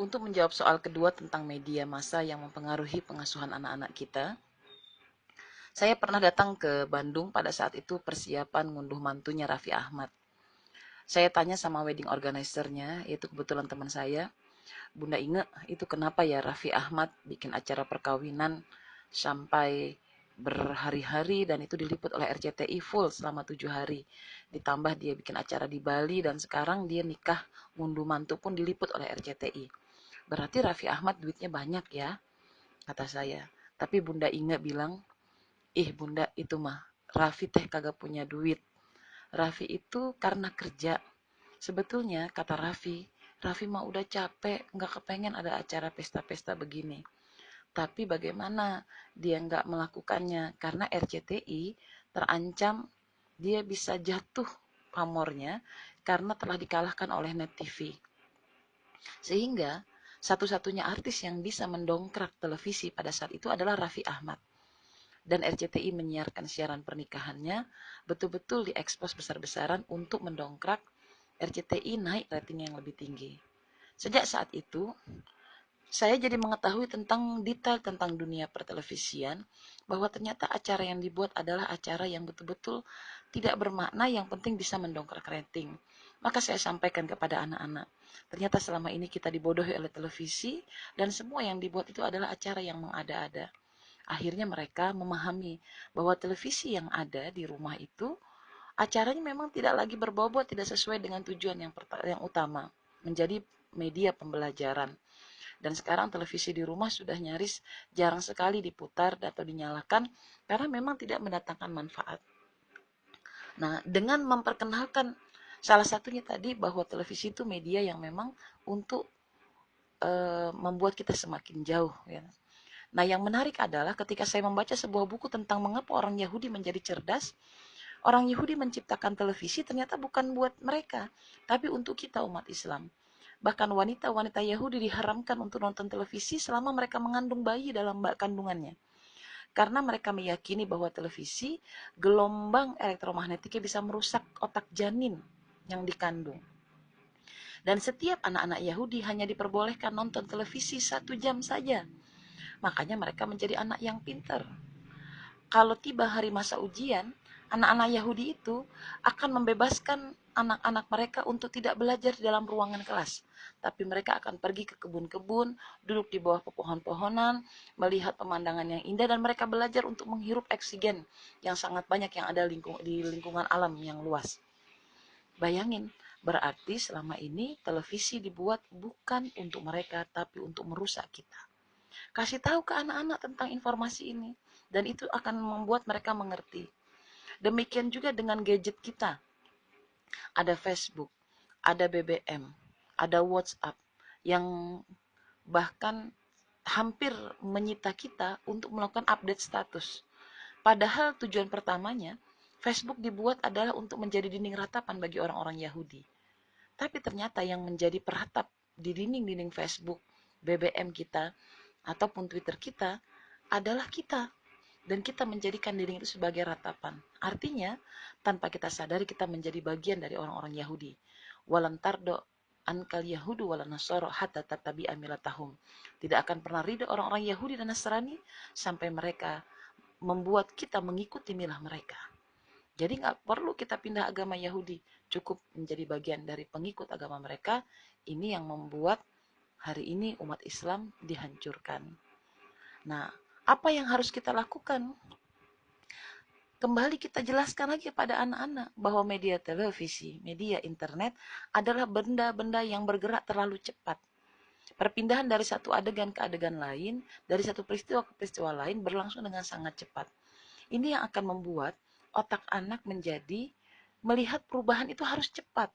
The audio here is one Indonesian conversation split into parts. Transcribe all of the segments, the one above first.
Untuk menjawab soal kedua tentang media massa yang mempengaruhi pengasuhan anak-anak kita, saya pernah datang ke Bandung pada saat itu persiapan ngunduh mantunya Raffi Ahmad. Saya tanya sama wedding organizer-nya, yaitu kebetulan teman saya, Bunda Inge, itu kenapa ya Raffi Ahmad bikin acara perkawinan sampai berhari-hari dan itu diliput oleh RCTI full selama 7 hari. Ditambah dia bikin acara di Bali dan sekarang dia nikah ngunduh mantu pun diliput oleh RCTI. Berarti Raffi Ahmad duitnya banyak ya, kata saya. Tapi Bunda Inge bilang, ih bunda itu mah, Raffi teh kagak punya duit. Raffi itu karena kerja. Sebetulnya kata Raffi, Raffi mah udah capek, nggak kepengen ada acara pesta-pesta begini. Tapi bagaimana dia nggak melakukannya? Karena RCTI terancam dia bisa jatuh pamornya karena telah dikalahkan oleh Net TV. Sehingga satu-satunya artis yang bisa mendongkrak televisi pada saat itu adalah Raffi Ahmad. Dan RCTI menyiarkan siaran pernikahannya betul-betul diekspos besar-besaran untuk mendongkrak RCTI naik rating yang lebih tinggi. Sejak saat itu, saya jadi mengetahui tentang detail tentang dunia pertelevisian, bahwa ternyata acara yang dibuat adalah acara yang betul-betul tidak bermakna, yang penting bisa mendongkrak rating. Maka saya sampaikan kepada anak-anak, ternyata selama ini kita dibodohi oleh televisi, dan semua yang dibuat itu adalah acara yang mengada-ada. Akhirnya mereka memahami bahwa televisi yang ada di rumah itu, acaranya memang tidak lagi berbobot, tidak sesuai dengan tujuan yang utama, menjadi media pembelajaran. Dan sekarang televisi di rumah sudah nyaris jarang sekali diputar atau dinyalakan karena memang tidak mendatangkan manfaat. Nah, dengan memperkenalkan salah satunya tadi bahwa televisi itu media yang memang untuk membuat kita semakin jauh ya. Nah, yang menarik adalah ketika saya membaca sebuah buku tentang mengapa orang Yahudi menjadi cerdas. Orang Yahudi menciptakan televisi ternyata bukan buat mereka, tapi untuk kita umat Islam. Bahkan wanita-wanita Yahudi diharamkan untuk nonton televisi selama mereka mengandung bayi dalam kandungannya. Karena mereka meyakini bahwa televisi, gelombang elektromagnetiknya bisa merusak otak janin yang dikandung. Dan setiap anak-anak Yahudi hanya diperbolehkan nonton televisi 1 jam saja. Makanya mereka menjadi anak yang pintar. Kalau tiba hari masa ujian, anak-anak Yahudi itu akan membebaskan anak-anak mereka untuk tidak belajar di dalam ruangan kelas. Tapi mereka akan pergi ke kebun-kebun, duduk di bawah pepohon-pohonan, melihat pemandangan yang indah, dan mereka belajar untuk menghirup oksigen yang sangat banyak yang ada di lingkungan alam yang luas. Bayangin, berarti selama ini televisi dibuat bukan untuk mereka, tapi untuk merusak kita. Kasih tahu ke anak-anak tentang informasi ini, dan itu akan membuat mereka mengerti. Demikian juga dengan gadget kita. Ada Facebook, ada BBM, ada WhatsApp yang bahkan hampir menyita kita untuk melakukan update status. Padahal tujuan pertamanya Facebook dibuat adalah untuk menjadi dinding ratapan bagi orang-orang Yahudi. Tapi ternyata yang menjadi peratap di dinding-dinding Facebook, BBM kita, ataupun Twitter kita adalah kita. Dan kita menjadikan dinding itu sebagai ratapan. Artinya, tanpa kita sadari kita menjadi bagian dari orang-orang Yahudi. Walan tardo ankal Yahudu wala Nasoro hatta tatabi amilatahum. Tidak akan pernah ridho orang-orang Yahudi dan Nasrani sampai mereka membuat kita mengikuti milah mereka. Jadi nggak perlu kita pindah agama Yahudi, cukup menjadi bagian dari pengikut agama mereka. Ini yang membuat hari ini umat Islam dihancurkan. Nah, apa yang harus kita lakukan? Kembali kita jelaskan lagi pada anak-anak bahwa media televisi, media internet adalah benda-benda yang bergerak terlalu cepat. Perpindahan dari satu adegan ke adegan lain, dari satu peristiwa ke peristiwa lain berlangsung dengan sangat cepat. Ini yang akan membuat otak anak menjadi melihat perubahan itu harus cepat.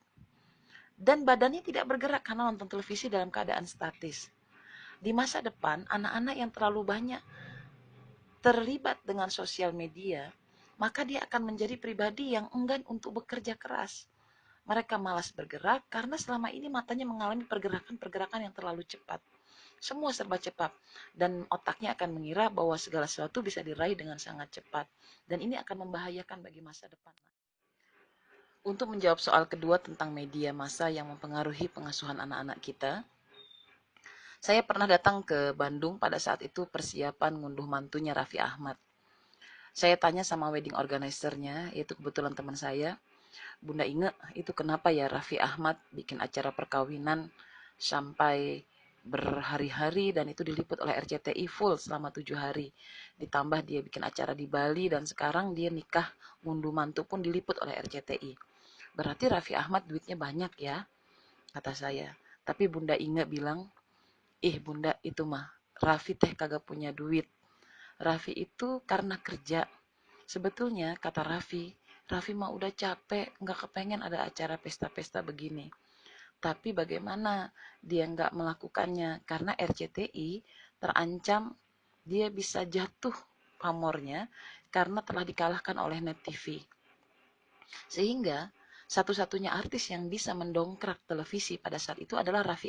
Dan badannya tidak bergerak karena nonton televisi dalam keadaan statis. Di masa depan, anak-anak yang terlalu banyak terlibat dengan sosial media, maka dia akan menjadi pribadi yang enggan untuk bekerja keras. Mereka malas bergerak karena selama ini matanya mengalami pergerakan-pergerakan yang terlalu cepat. Semua serba cepat, dan otaknya akan mengira bahwa segala sesuatu bisa diraih dengan sangat cepat. Dan ini akan membahayakan bagi masa depan. Untuk menjawab soal kedua tentang media massa yang mempengaruhi pengasuhan anak-anak kita, Saya pernah datang ke Bandung pada saat itu persiapan ngunduh mantunya Raffi Ahmad. Saya tanya sama wedding organizer-nya, yaitu kebetulan teman saya, Bunda Inge, itu kenapa ya Raffi Ahmad bikin acara perkawinan sampai berhari-hari dan itu diliput oleh RCTI full selama 7 hari. Ditambah dia bikin acara di Bali dan sekarang dia nikah ngunduh mantu pun diliput oleh RCTI. Berarti Raffi Ahmad duitnya banyak ya, kata saya. Tapi Bunda Inge bilang, Bunda itu mah Raffi teh kagak punya duit. Raffi itu karena kerja. Sebetulnya kata Raffi, Raffi mah udah capek, nggak kepengen ada acara pesta-pesta begini. Tapi bagaimana dia nggak melakukannya? Karena RCTI terancam dia bisa jatuh pamornya karena telah dikalahkan oleh Net TV. Sehingga satu-satunya artis yang bisa mendongkrak televisi pada saat itu adalah Raffi